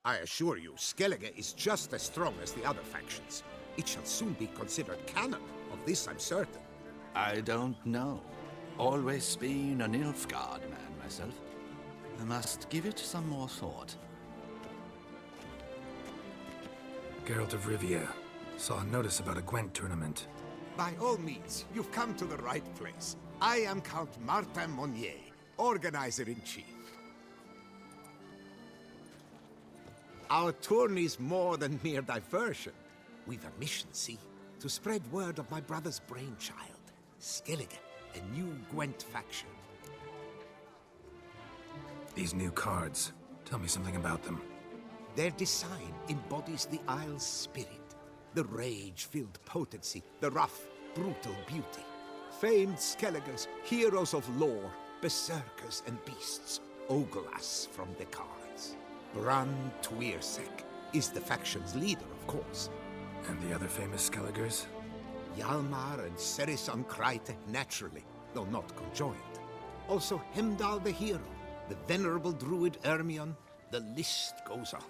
I assure you, Skellige is just as strong as the other factions. It shall soon be considered canon. Of this I'm certain. I don't know. Always been an Nilfgaard man myself. I must give it some more thought. Geralt of Rivia. Saw a notice about a Gwent tournament. By all means, you've come to the right place. I am Count Martin Monnier, Organizer-in-Chief. Our tourney's more than mere diversion. We've a mission, see? To spread word of my brother's brainchild, Skellige, a new Gwent faction. These new cards. Tell me something about them. Their design embodies the Isle's spirit. The rage-filled potency, the rough, brutal beauty. Famed Skelligers, heroes of lore, berserkers and beasts, ogle us from the cards. Bran Tuirsek is the faction's leader, of course. And the other famous Skelligers? Hjalmar and Serisan Kreite, naturally, though not conjoined. Also Hemdall the hero, the venerable druid Ermion, the list goes on.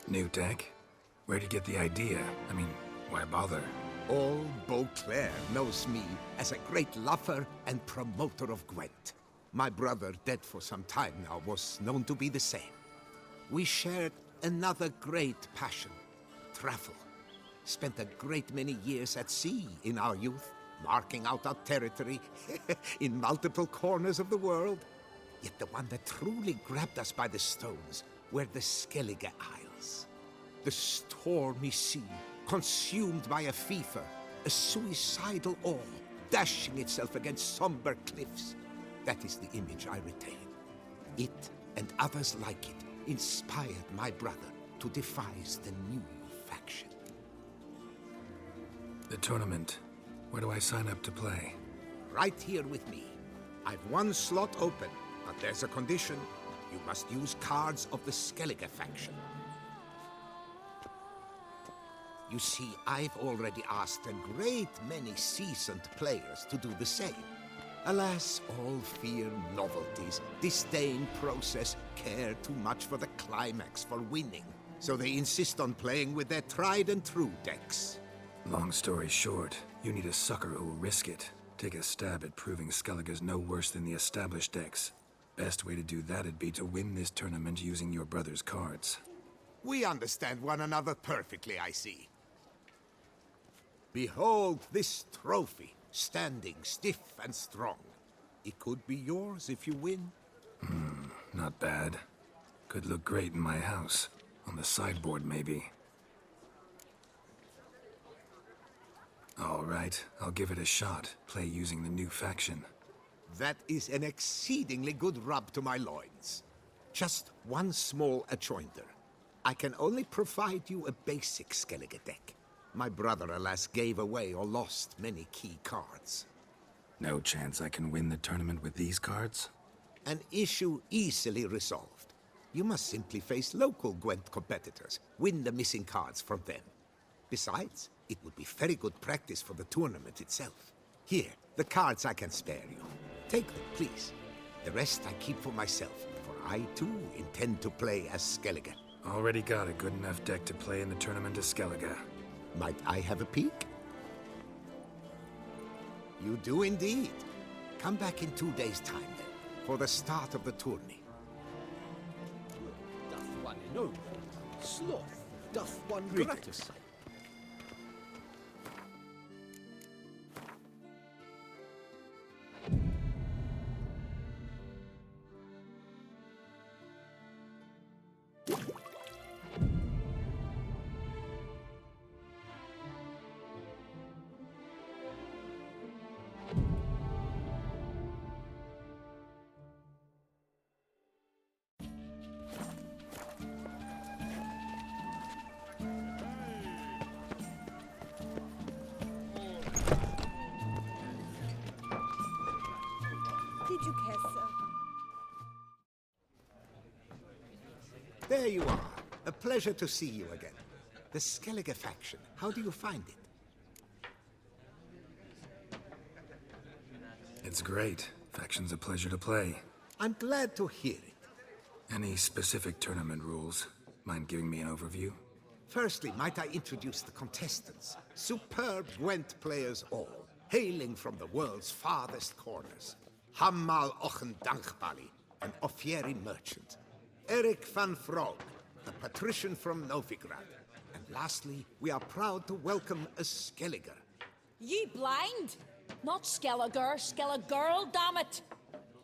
New deck? Where'd you get the idea? I mean, why bother? All Beauclair knows me as a great lover and promoter of Gwent. My brother, dead for some time now, was known to be the same. We shared another great passion, travel. Spent a great many years at sea in our youth, marking out our territory in multiple corners of the world. Yet the one that truly grabbed us by the stones were the Skellige Isles. The stormy sea, consumed by a fever, a suicidal awe, dashing itself against somber cliffs. That is the image I retain. It, and others like it, inspired my brother to devise the new faction. The tournament. Where do I sign up to play? Right here with me. I've one slot open, but there's a condition. You must use cards of the Skellige faction. You see, I've already asked a great many seasoned players to do the same. Alas, all fear novelties, disdain process, care too much for the climax, for winning. So they insist on playing with their tried and true decks. Long story short, you need a sucker who'll risk it. Take a stab at proving Skellige's no worse than the established decks. Best way to do that'd be to win this tournament using your brother's cards. We understand one another perfectly, I see. Behold this trophy, standing stiff and strong. It could be yours if you win. Not bad. Could look great in my house. On the sideboard, maybe. All right, I'll give it a shot. Play using the new faction. That is an exceedingly good rub to my loins. Just one small adjoinder. I can only provide you a basic Skellige deck. My brother, alas, gave away or lost many key cards. No chance I can win the tournament with these cards? An issue easily resolved. You must simply face local Gwent competitors, win the missing cards from them. Besides, it would be very good practice for the tournament itself. Here, the cards I can spare you. Take them, please. The rest I keep for myself, for I too intend to play as Skellige. Already got a good enough deck to play in the tournament as Skellige. Might I have a peek? You do indeed. Come back in 2 days' time, then, for the start of the tourney. Doth one ennoble, sloth doth one gratify. Did you care, sir? There you are. A pleasure to see you again. The Skellige faction, how do you find it? It's great. Faction's a pleasure to play. I'm glad to hear it. Any specific tournament rules? Mind giving me an overview? Firstly, might I introduce the contestants? Superb Gwent players all, hailing from the world's farthest corners. Hammal Ochen Dankbali, an Offieri merchant. Eric van Frog, a patrician from Novigrad. And lastly, we are proud to welcome a Skelliger. Ye blind? Not Skelliger, Skelligirl, damn it!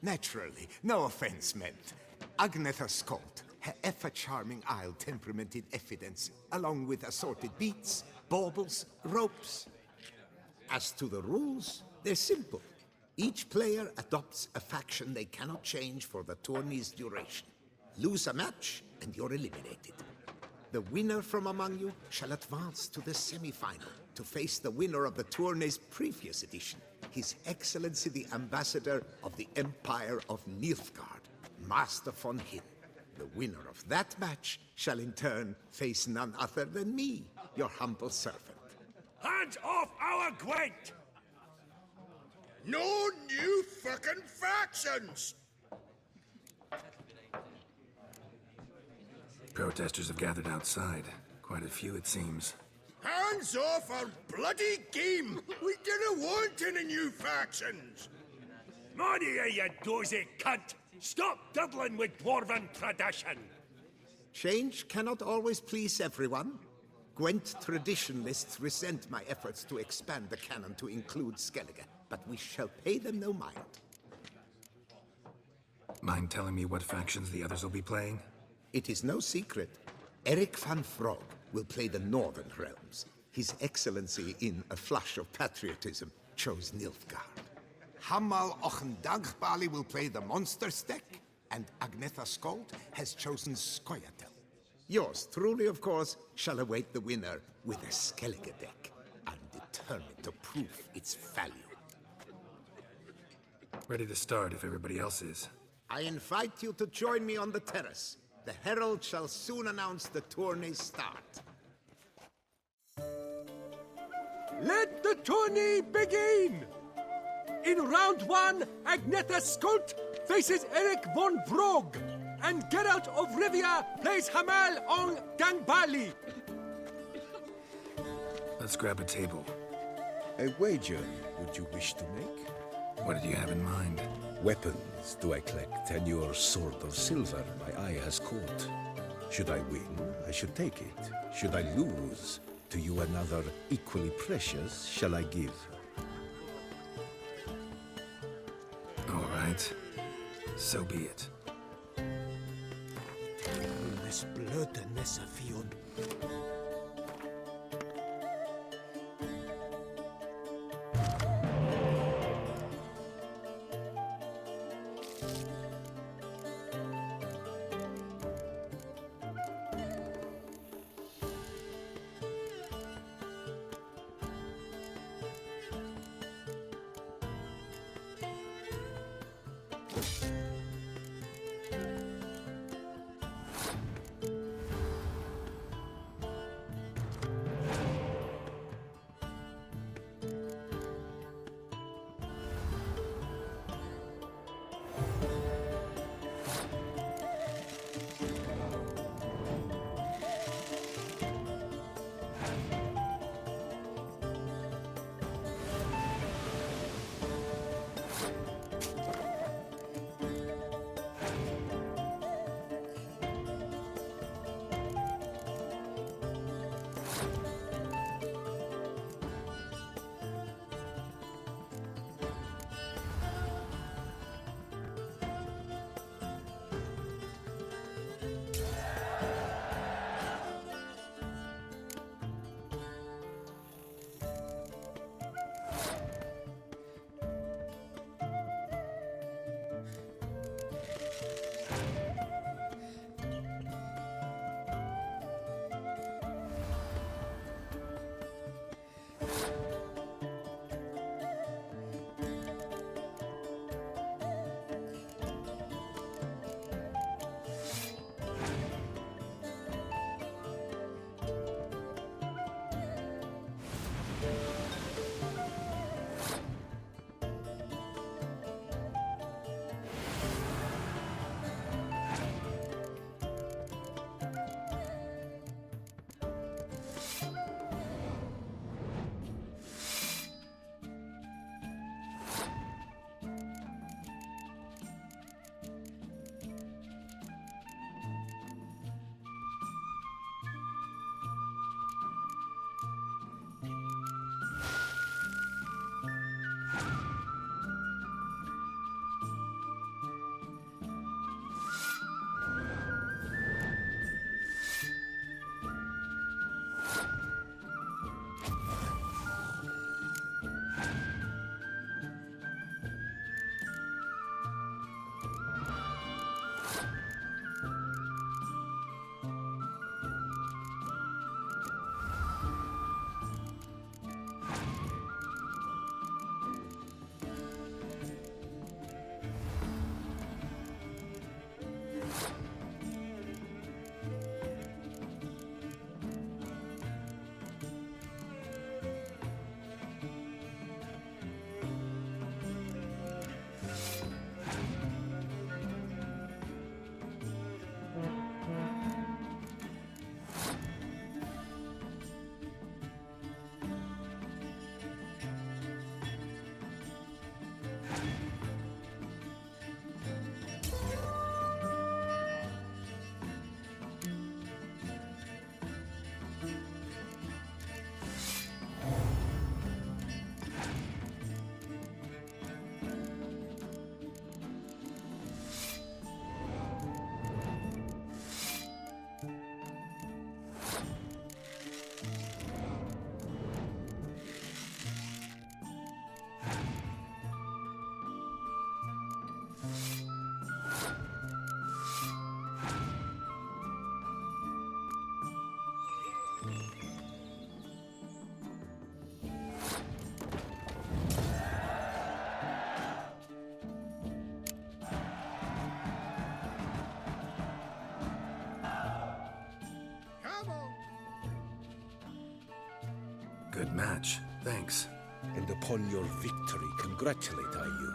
Naturally, no offense meant. Agnetha Skolt, her ever-charming Isle temperamented evidence, along with assorted beats, baubles, ropes. As to the rules, they're simple. Each player adopts a faction they cannot change for the tourney's duration. Lose a match, and you're eliminated. The winner from among you shall advance to the semi-final to face the winner of the tourney's previous edition, His Excellency the Ambassador of the Empire of Nilfgaard, Master von Hin. The winner of that match shall in turn face none other than me, your humble servant. Hands off our Gwent! No new fucking factions! Protesters have gathered outside. Quite a few, it seems. Hands off our bloody game! We didn't want any new factions! Money, you dozy cunt! Stop diddling with dwarven tradition! Change cannot always please everyone. Gwent traditionalists resent my efforts to expand the canon to include Skellige, but we shall pay them no mind. Mind telling me what factions the others will be playing? It is no secret. Eric van Frog will play the Northern Realms. His Excellency, in a flush of patriotism, chose Nilfgaard. Hammal Ochendagbali will play the Monsters deck, and Agnetha Skolt has chosen Skoyatel. Yours truly, of course, shall await the winner with a Skellige deck. I'm determined to prove its value. Ready to start if everybody else is. I invite you to join me on the terrace. The herald shall soon announce the tourney's start. Let the tourney begin! In round one, Agnetha Skolt faces Eric von Vrog, and Geralt of Rivia plays Hamal on Gangbali. Let's grab a table. A wager would you wish to make? What did you have in mind? Weapons do I collect, and your sword of silver my eye has caught. Should I win, I should take it. Should I lose, to you another equally precious shall I give. All right. So be it. Mes blöde Nessafion. Good match. Thanks. And upon your victory, congratulate I you.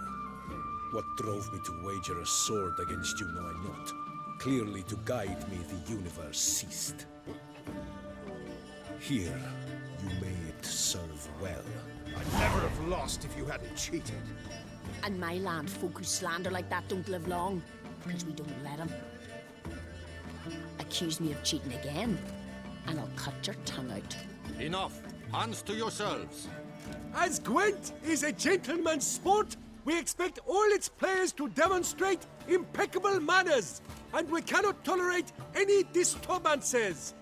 What drove me to wager a sword against you know I not. Clearly to guide me the universe ceased. Here, you may it serve well. I'd never have lost if you hadn't cheated. And my land folk who slander like that don't live long, because we don't let them. Accuse me of cheating again, and I'll cut your tongue out. Enough. Hands to yourselves. As Gwent is a gentleman's sport, we expect all its players to demonstrate impeccable manners, and we cannot tolerate any disturbances.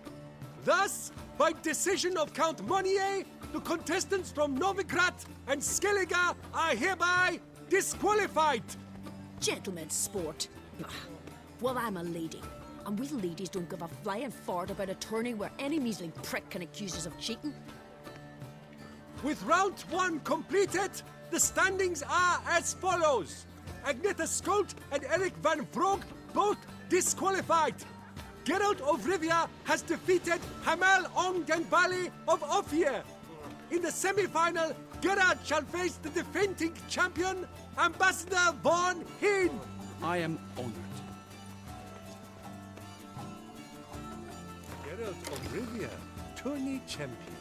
Thus, by decision of Count Monnier, the contestants from Novigrad and Skellige are hereby disqualified. Gentlemen's sport. Well, I'm a lady, and we ladies don't give a flying fart about a tourney where any measly prick can accuse us of cheating. With round 1 completed, the standings are as follows. Agneta Skolt and Eric van Vrog both disqualified. Geralt of Rivia has defeated Hamel Ongdenbali of Ophir. In the semi-final, Geralt shall face the defending champion, Ambassador Von Hinn. I am honored. Geralt of Rivia, tourney champion.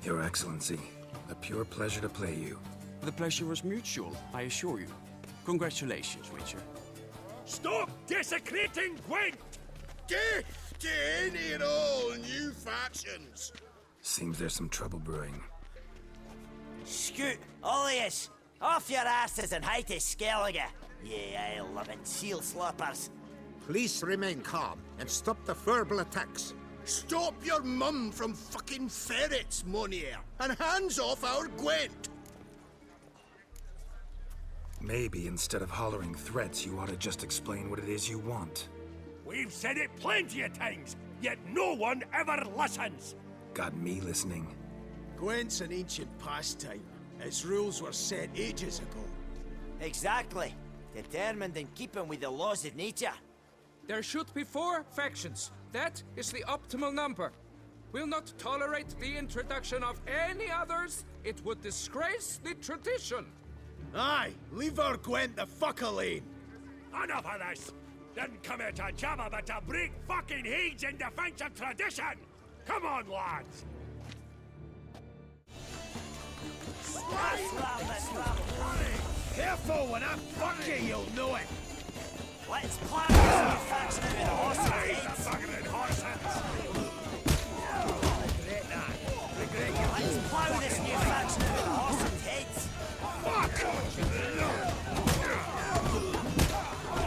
Your Excellency, a pure pleasure to play you. The pleasure was mutual, I assure you. Congratulations, Witcher. Stop desecrating Gwent! Death to any and all new factions! Seems there's some trouble brewing. Scoot, all of yous! Off your asses and hide to Skellige, ye ale-loving seal sloppers. Please remain calm and stop the verbal attacks. Stop your mum from fucking ferrets, Monier, and hands off our Gwent! Maybe instead of hollering threats, you ought to just explain what it is you want. We've said it plenty of times, yet no one ever listens! Got me listening. Gwent's an ancient pastime. Its rules were set ages ago. Exactly. Determined in keeping with the laws of nature. There should be 4 factions. That is the optimal number. We'll not tolerate the introduction of any others. It would disgrace the tradition. Aye, leave our Gwent the fuck alone. Enough of this! Didn't come here to jabber, but to break fucking heads in defense of tradition! Come on, lads! Careful, when I fuck you, you'll know it. Let's plan this new faction out of the horses' Hey, the heads. fucking horses! Let's plough this new faction out of the horses' heads. Fuck!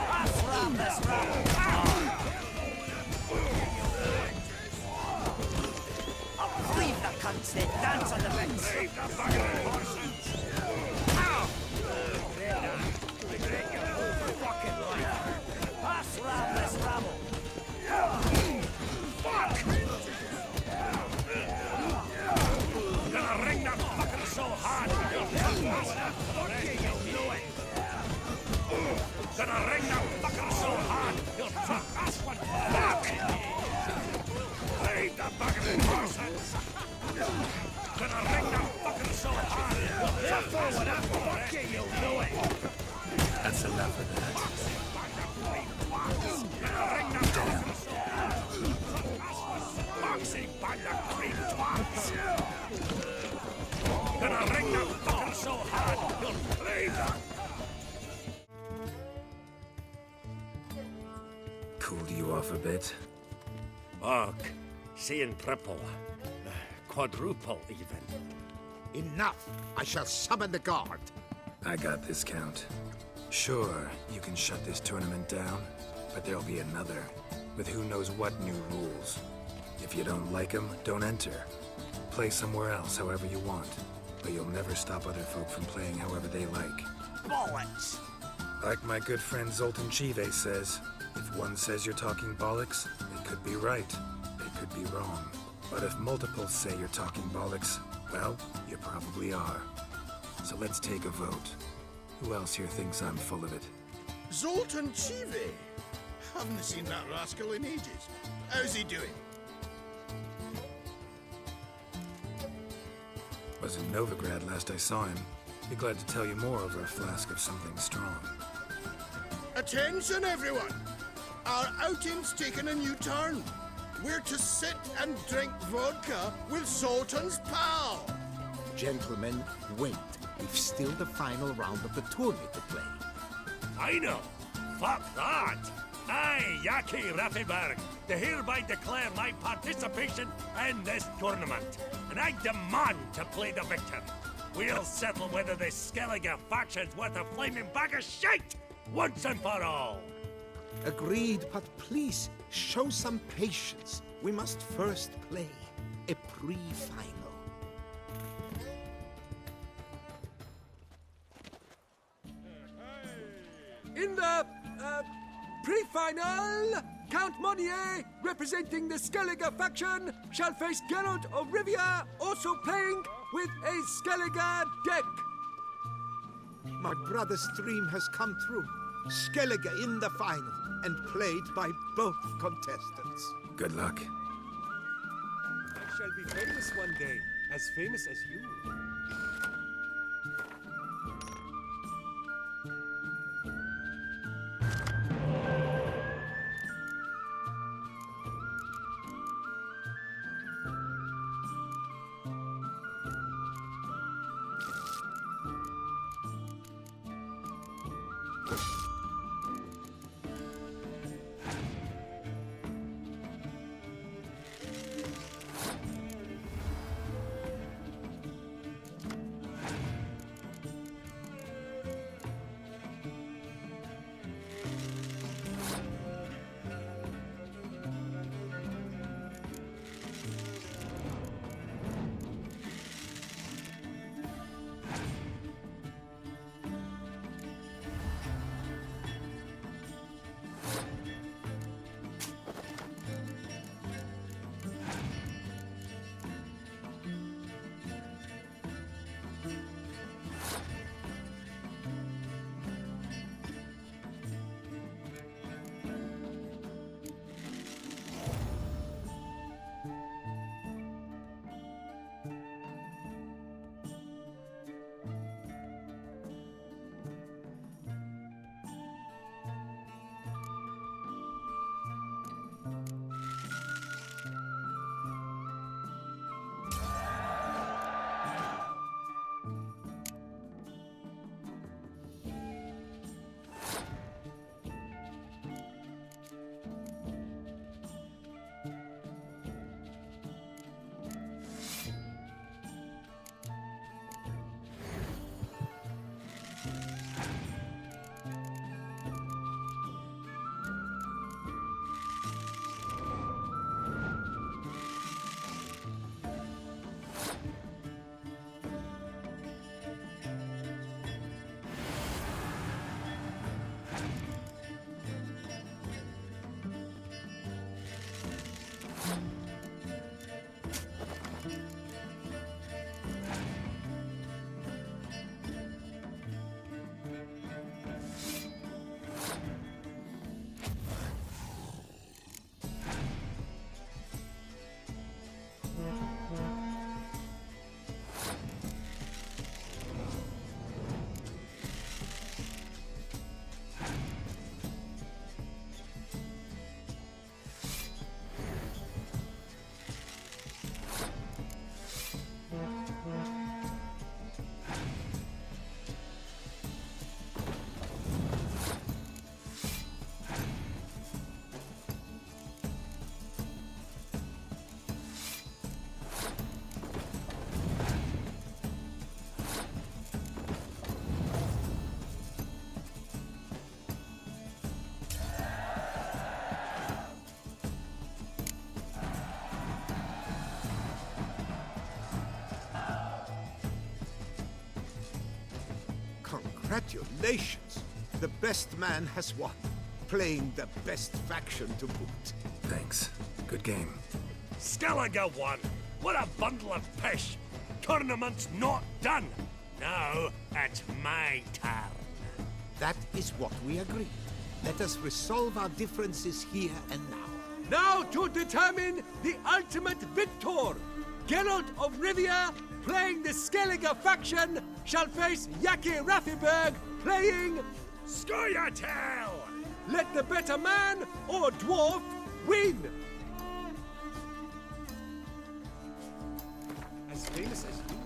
Let's ram this rabble. I'll leave the cunts that dance on the rings. Leave the fucking horses! Let's ram this rabble. Fuck! Gonna ring that fucker so hard you'll Gonna ring that fucker so hard you'll truck us one. Fuck! Leave the fucking horses! Gonna ring that fucker so hard you'll truck us one. Fuck you, you'll know it! That's enough of that. Gonna ring that fucker so hard. Boxing by the cream twats! Gonna ring that fucker so hard you'll leave that. Cooled you off a bit? Fuck. Seeing triple. Quadruple, even. Enough! I shall summon the guard. I got this, Count. Sure, you can shut this tournament down, but there'll be another, with who knows what new rules. If you don't like them, don't enter. Play somewhere else however you want, but you'll never stop other folk from playing however they like. Bollocks! Like my good friend Zoltan Chive says, if one says you're talking bollocks, it could be right, it could be wrong. But if multiples say you're talking bollocks, well, you probably are. So let's take a vote. Who else here thinks I'm full of it? Zoltan Chive! Haven't seen that rascal in ages. How's he doing? Was in Novigrad last I saw him. Be glad to tell you more over a flask of something strong. Attention, everyone! Our outing's taken a new turn. We're to sit and drink vodka with Zoltan's pal. Gentlemen, wait. We've still the final round of the tournament to play. I know. Fuck that. I, Yaki Raffenberg, do hereby declare my participation in this tournament, and I demand to play the victor. We'll settle whether this Skellige faction's worth a flaming bag of shite once and for all. Agreed, but please, show some patience. We must first play a pre-final. In the, pre-final, Count Monier, representing the Skellige faction, shall face Geralt of Rivia, also playing with a Skellige deck. My brother's dream has come true. Skellige in the final, and played by both contestants. Good luck. I shall be famous one day, as famous as you. Congratulations! The best man has won, playing the best faction to boot. Thanks. Good game. Skellige won! What a bundle of pish! Tournament's not done! Now, it's my turn. That is what we agreed. Let us resolve our differences here and now. Now to determine the ultimate victor! Geralt of Rivia, playing the Skellige faction, shall face Yaki Raffiberg, playing Scoia'tael! Let the better man, or dwarf, win! As famous as you.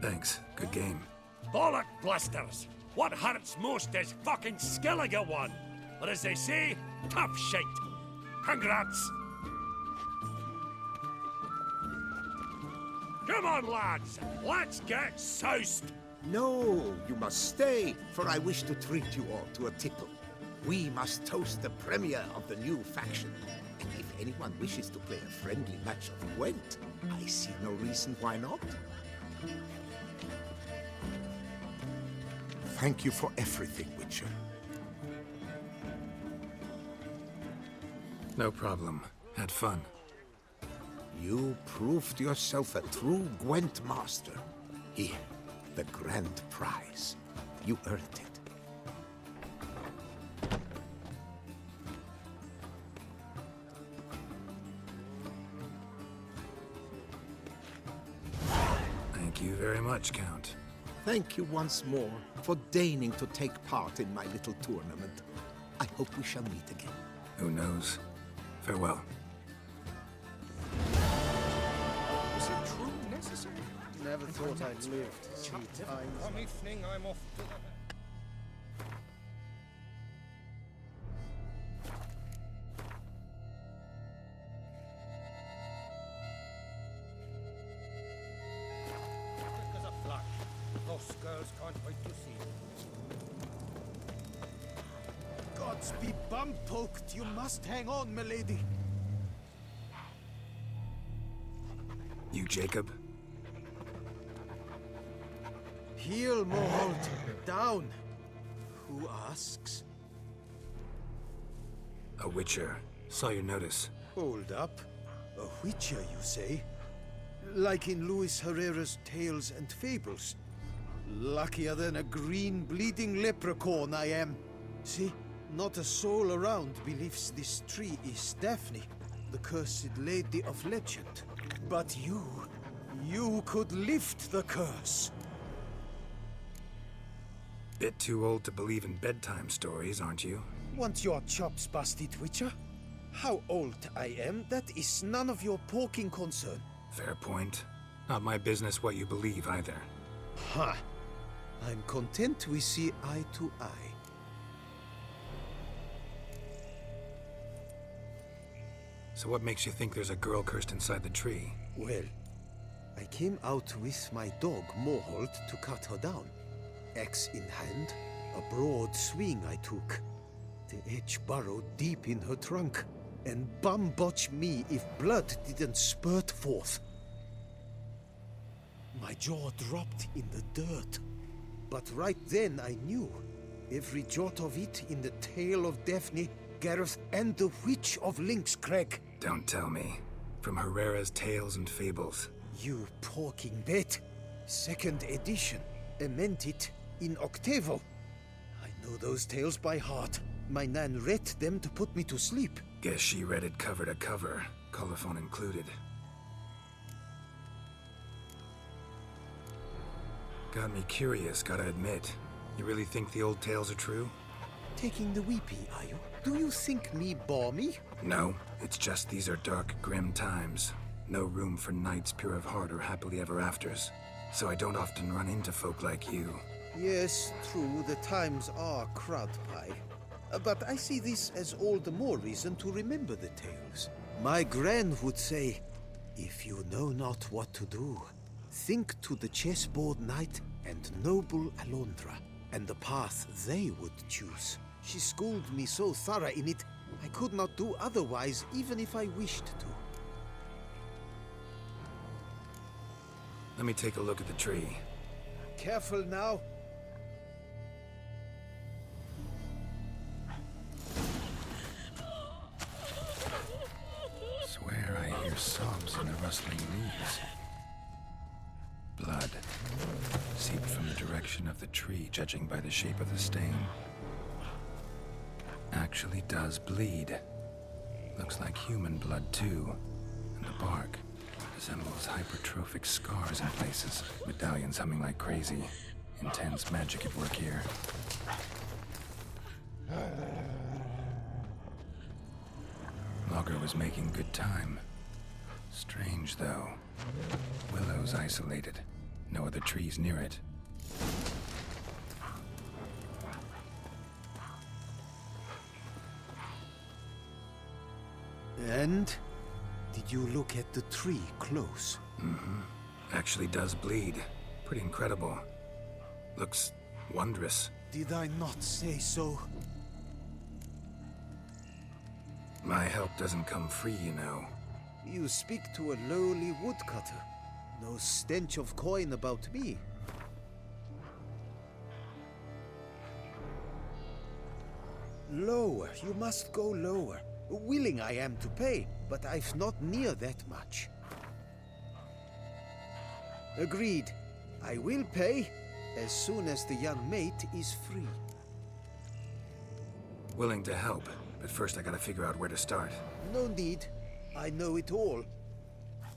Thanks. Good game. Bollock blisters! What hurts most is fucking Skellige one! Or as they say, tough shite. Congrats! Come on, lads! Let's get soused! No, you must stay, for I wish to treat you all to a tipple. We must toast the premier of the new faction. And if anyone wishes to play a friendly match of Gwent, I see no reason why not. Thank you for everything, Witcher. No problem. Had fun. You proved yourself a true Gwent master. Here, the grand prize. You earned it. Thank you very much, Count. Thank you once more for deigning to take part in my little tournament. I hope we shall meet again. Who knows? Farewell. Was it truly necessary? Never thought I'd live to see times. One evening, I'm off to the... Those girls can't wait to see you. Gods be bum-poked. You must hang on, milady. You, Jacob? Heel, Moholt. Down. Who asks? A Witcher. Saw your notice. Hold up. A Witcher, you say? Like in Luis Herrera's Tales and Fables. Luckier than a green bleeding leprechaun I am. See, not a soul around believes this tree is Daphne, the cursed lady of legend. But you could lift the curse. Bit too old to believe in bedtime stories, aren't you? Want your chops busted, Witcher? How old I am, that is none of your poking concern. Fair point. Not my business what you believe either. Ha! I'm content we see eye to eye. So what makes you think there's a girl cursed inside the tree? Well, I came out with my dog, Moholt, to cut her down. Axe in hand, a broad swing I took. The edge burrowed deep in her trunk, and bum-botch me if blood didn't spurt forth. My jaw dropped in the dirt. But right then I knew. Every jot of it in the tale of Daphne, Gareth, and the Witch of Lynxcrag. Don't tell me. From Herrera's Tales and Fables. You porking bet. 2nd edition. Ament it in octavo. I know those tales by heart. My nan read them to put me to sleep. Guess she read it cover to cover, colophon included. Got me curious, gotta admit. You really think the old tales are true? Taking the weepy, are you? Do you think me balmy? No, it's just these are dark, grim times. No room for knights pure of heart or happily ever afters. So I don't often run into folk like you. Yes, true, the times are crud pie. But I see this as all the more reason to remember the tales. My gran would say, if you know not what to do, think to the chessboard knight and noble Alondra, and the path they would choose. She schooled me so thorough in it, I could not do otherwise, even if I wished to. Let me take a look at the tree. Careful now. Swear I hear sobs in the rustling leaves. Blood seeped from the direction of the tree, judging by the shape of the stain. Actually does bleed. Looks like human blood too. And the bark resembles hypertrophic scars in places. Medallions humming like crazy. Intense magic at work here. Logger was making good time. Strange, though. Willow's isolated. No other trees near it. And? Did you look at the tree close? Mm-hmm. Actually does bleed. Pretty incredible. Looks wondrous. Did I not say so? My help doesn't come free, you know. You speak to a lowly woodcutter. No stench of coin about me. Lower, you must go lower. Willing I am to pay, but I've not near that much. Agreed. I will pay as soon as the young mate is free. Willing to help, but first I gotta figure out where to start. No need. I know it all.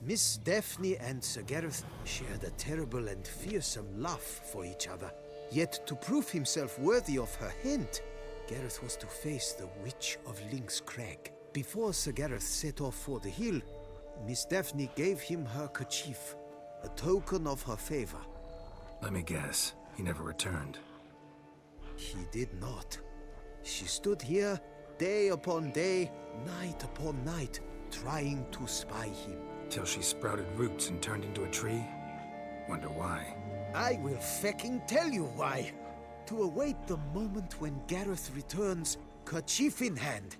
Miss Daphne and Sir Gareth shared a terrible and fearsome love for each other. Yet to prove himself worthy of her hint, Gareth was to face the Witch of Link's Crag. Before Sir Gareth set off for the hill, Miss Daphne gave him her kerchief, a token of her favor. Let me guess, he never returned. He did not. She stood here, day upon day, night upon night, trying to spy him. Till she sprouted roots and turned into a tree? Wonder why. I will fecking tell you why. To await the moment when Gareth returns, kerchief in hand.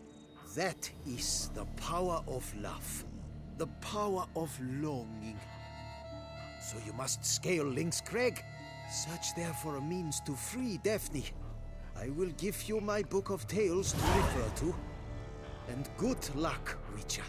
That is the power of love. The power of longing. So you must scale Link's Crag. Search there for a means to free Daphne. I will give you my book of tales to refer to. And good luck, Witcher.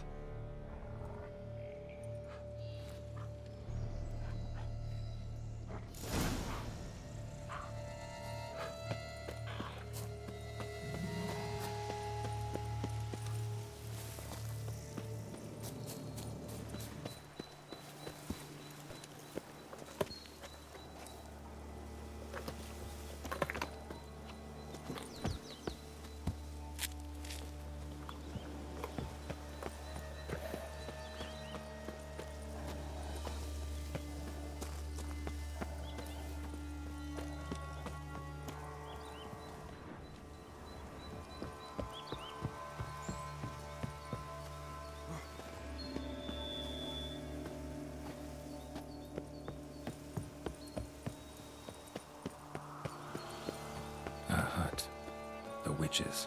A hut. The witches.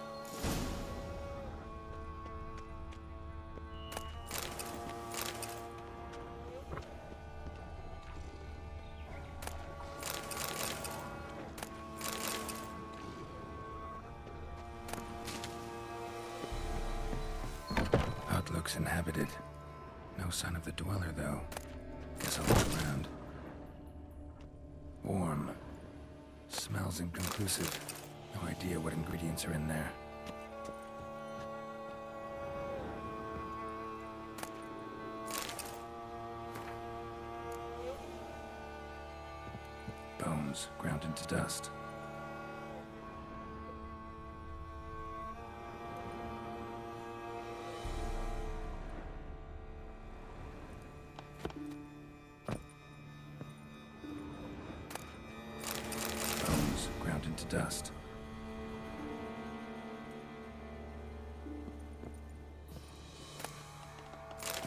Hut looks inhabited. No sign of the dweller, though. Guess I'll look around. Warm. Smells inconclusive. No idea what ingredients are in there. Bones ground into dust. Into dust.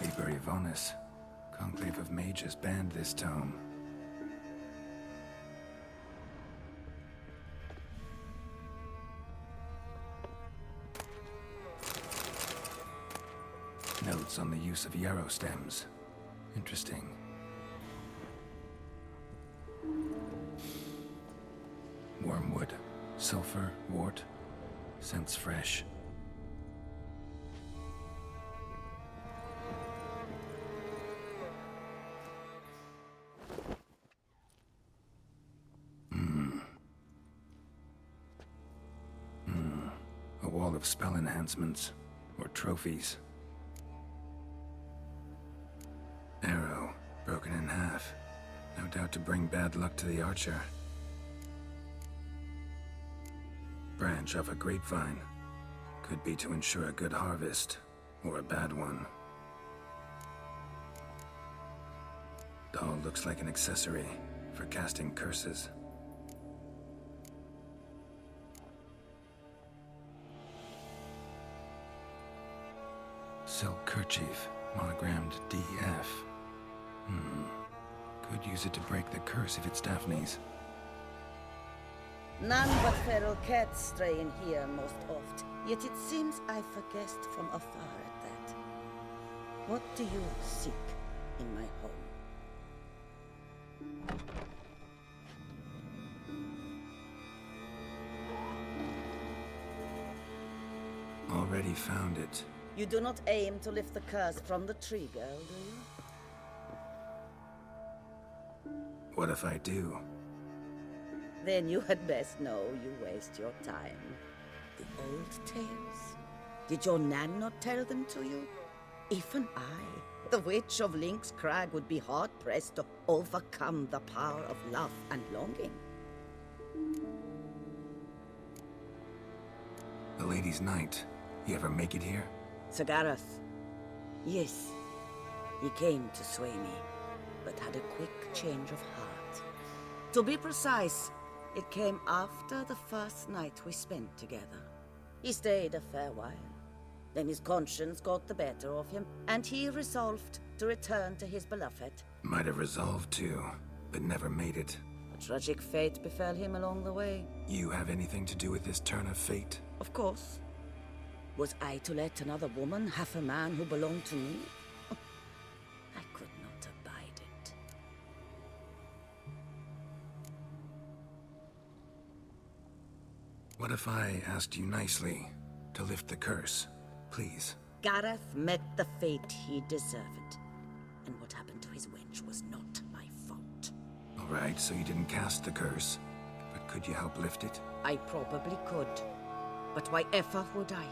Liber Yvonis. Conclave of Mages banned this tome. Notes on the use of yarrow stems. Interesting. Wormwood, sulfur, wort, scents fresh. A wall of spell enhancements, or trophies. Arrow, broken in half. No doubt to bring bad luck to the archer. Branch of a grapevine. Could be to ensure a good harvest, or a bad one. Doll looks like an accessory. for casting curses. Silk kerchief, monogrammed DF. Could use it to break the curse if it's Daphne's. None but feral cats stray in here most oft, yet it seems I've guessed from afar at that. What do you seek in my home? Already found it. You do not aim to lift the curse from the tree, girl, do you? What if I do? Then you had best know you waste your time. The old tales? Did your Nan not tell them to you? Even I, the Witch of Lynx Crag, would be hard-pressed to overcome the power of love and longing. The Lady's Knight. You ever make it here? Sir Gareth. Yes. He came to sway me, but had a quick change of heart. To be precise, it came after the first night we spent together. He stayed a fair while. Then his conscience got the better of him, and he resolved to return to his beloved. Might have resolved to, but never made it. A tragic fate befell him along the way. You have anything to do with this turn of fate? Of course. Was I to let another woman have a man who belonged to me? I could not abide it. What if I asked you nicely to lift the curse, please? Gareth met the fate he deserved. And what happened to his wench was not my fault. All right, so you didn't cast the curse, but could you help lift it? I probably could. But why ever would I?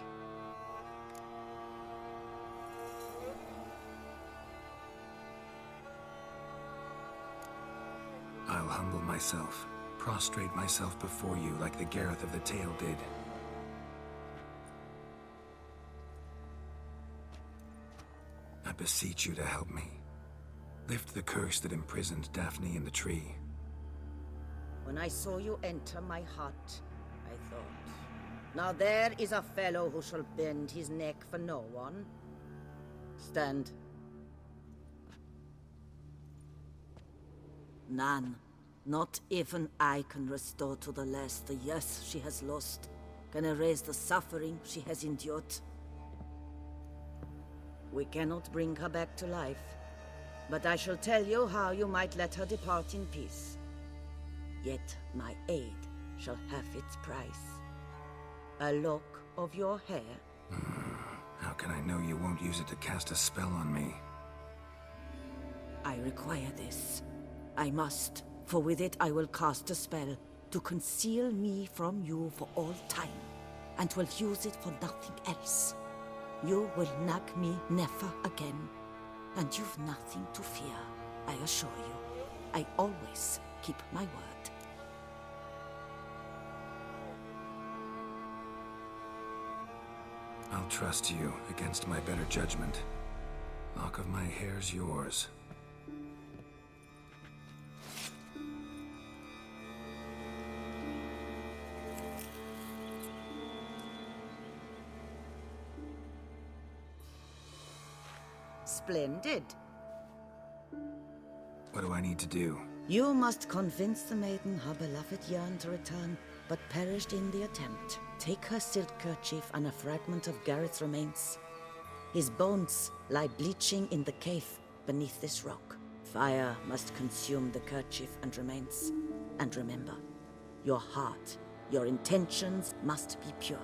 I'll humble myself, prostrate myself before you like the Gareth of the tale did. I beseech you to help me. Lift the curse that imprisoned Daphne in the tree. When I saw you enter my hut, I thought, now there is a fellow who shall bend his neck for no one. Stand. None. Not even I can restore to the lass the years she has lost, can erase the suffering she has endured. We cannot bring her back to life, but I shall tell you how you might let her depart in peace. Yet my aid shall have its price. A lock of your hair. How can I know you won't use it to cast a spell on me? I require this. I must, for with it I will cast a spell to conceal me from you for all time, and will use it for nothing else. You will nag me never again, and you've nothing to fear, I assure you. I always keep my word. I'll trust you against my better judgment. Lock of my hair's yours. Splendid. What do I need to do? You must convince the maiden her beloved yearned to return, but perished in the attempt. Take her silk kerchief and a fragment of Gareth's remains. His bones lie bleaching in the cave beneath this rock. Fire must consume the kerchief and remains. And remember, your heart, your intentions must be pure.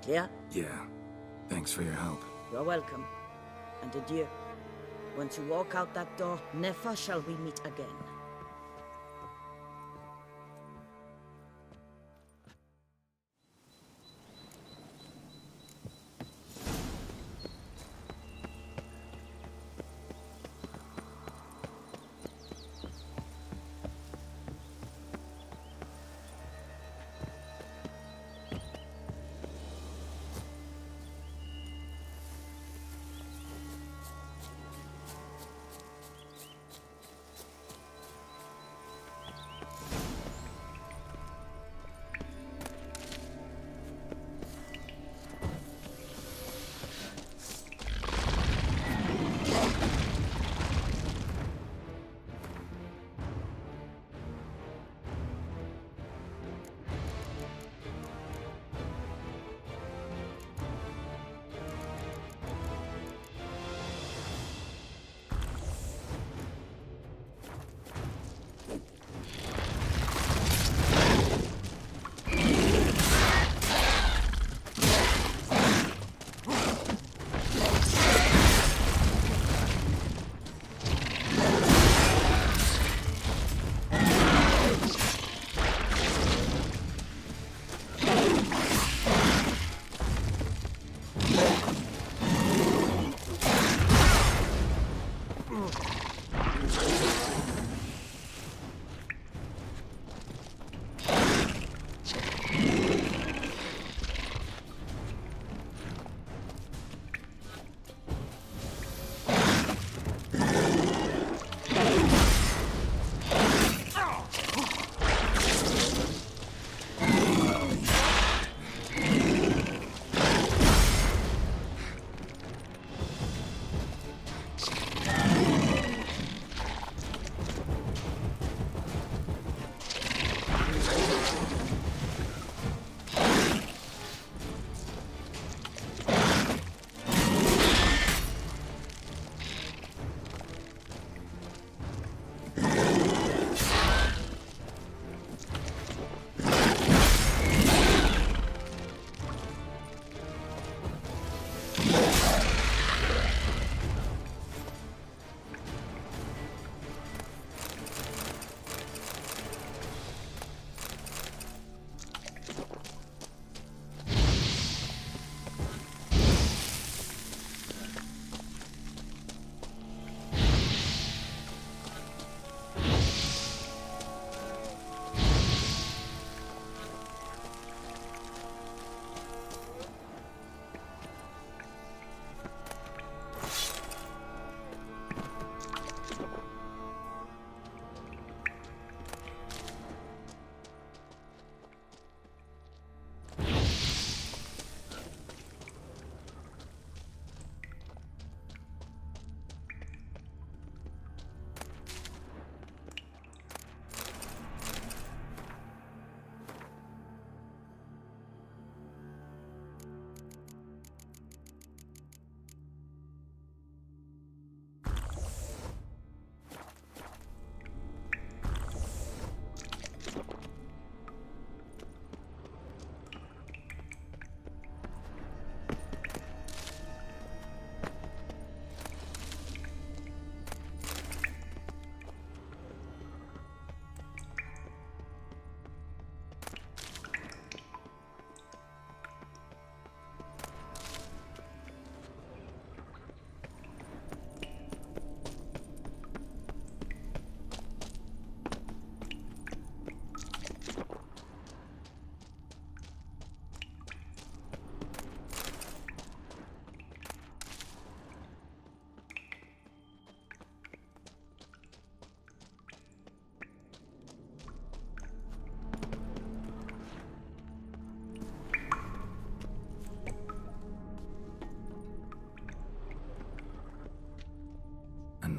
Clear? Yeah. Thanks for your help. You're welcome. And adieu. Once you walk out that door, never shall we meet again.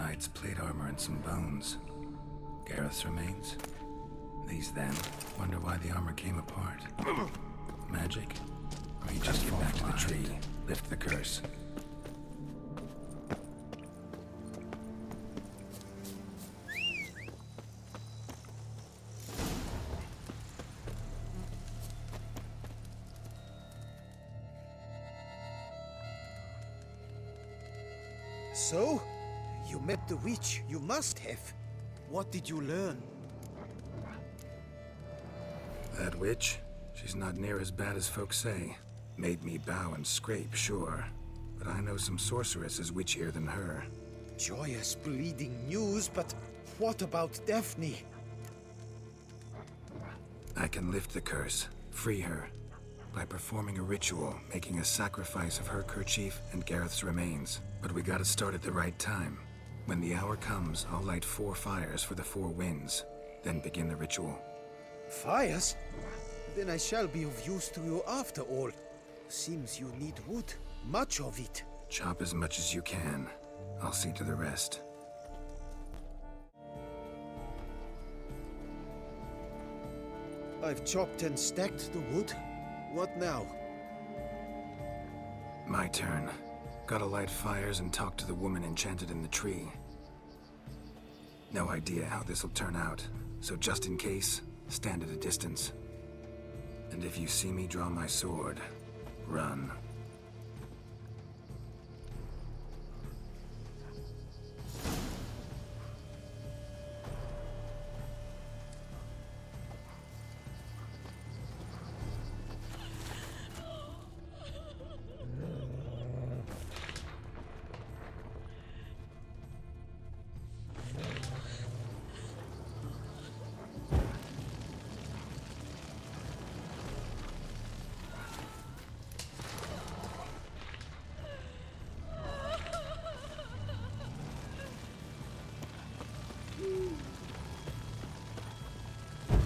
knight's plate armor and some bones. Gareth's remains? These then? Wonder why the armor came apart. Magic? Or you just get back to the tree, lift the curse. So? You met the witch. You must have. What did you learn? That witch? She's not near as bad as folks say. Made me bow and scrape, sure. But I know some sorceresses witchier than her. Joyous bleeding news, but what about Daphne? I can lift the curse, free her, by performing a ritual, making a sacrifice of her kerchief and Gareth's remains. But we gotta start at the right time. When the hour comes, I'll light 4 fires for the 4 winds, then begin the ritual. Fires? Then I shall be of use to you after all. Seems you need wood. Much of it. Chop as much as you can. I'll see to the rest. I've chopped and stacked the wood. What now? My turn. Gotta light fires and talk to the woman enchanted in the tree. No idea how this'll turn out, so just in case, stand at a distance. And if you see me draw my sword, run.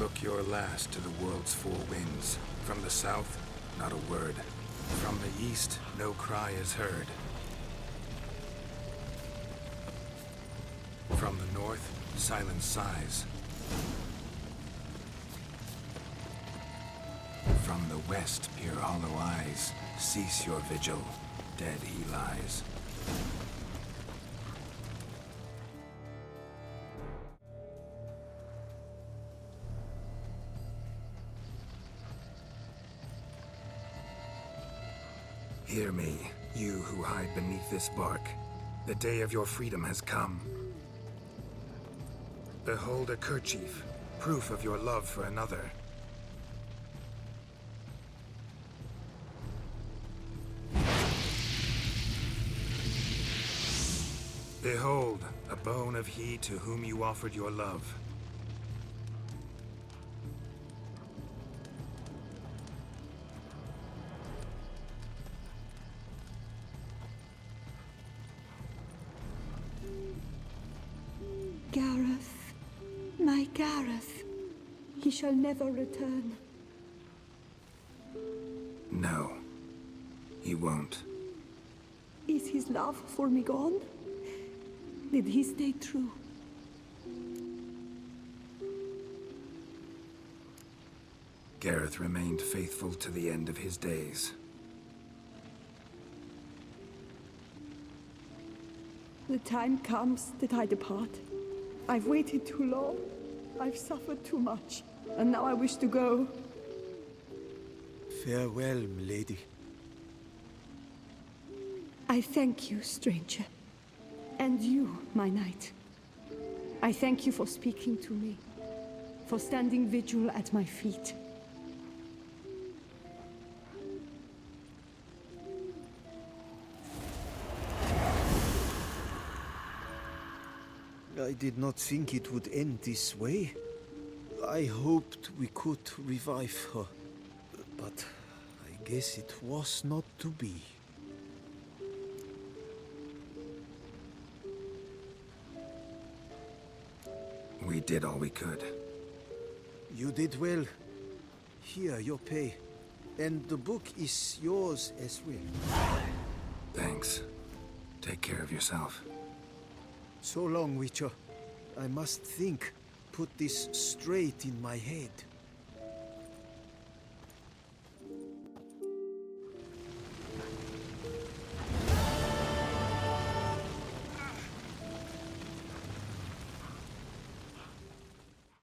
Look your last to the world's 4 winds. From the south, not a word. From the east, no cry is heard. From the north, silence sighs. From the west, peer hollow eyes. Cease your vigil. Dead he lies. Hear me, you who hide beneath this bark. The day of your freedom has come. Behold a kerchief, proof of your love for another. Behold, a bone of he to whom you offered your love. Gareth, my Gareth, he shall never return. No, he won't. Is his love for me gone? Did he stay true? Gareth remained faithful to the end of his days. The time comes that I depart. I've waited too long. I've suffered too much. And now I wish to go. Farewell, milady. I thank you, stranger. And you, my knight. I thank you for speaking to me. For standing vigil at my feet. I did not think it would end this way. I hoped we could revive her. But I guess it was not to be. We did all we could. You did well. Here, your pay. And the book is yours as well. Thanks. Take care of yourself. So long, Witcher. I must think, put this straight in my head.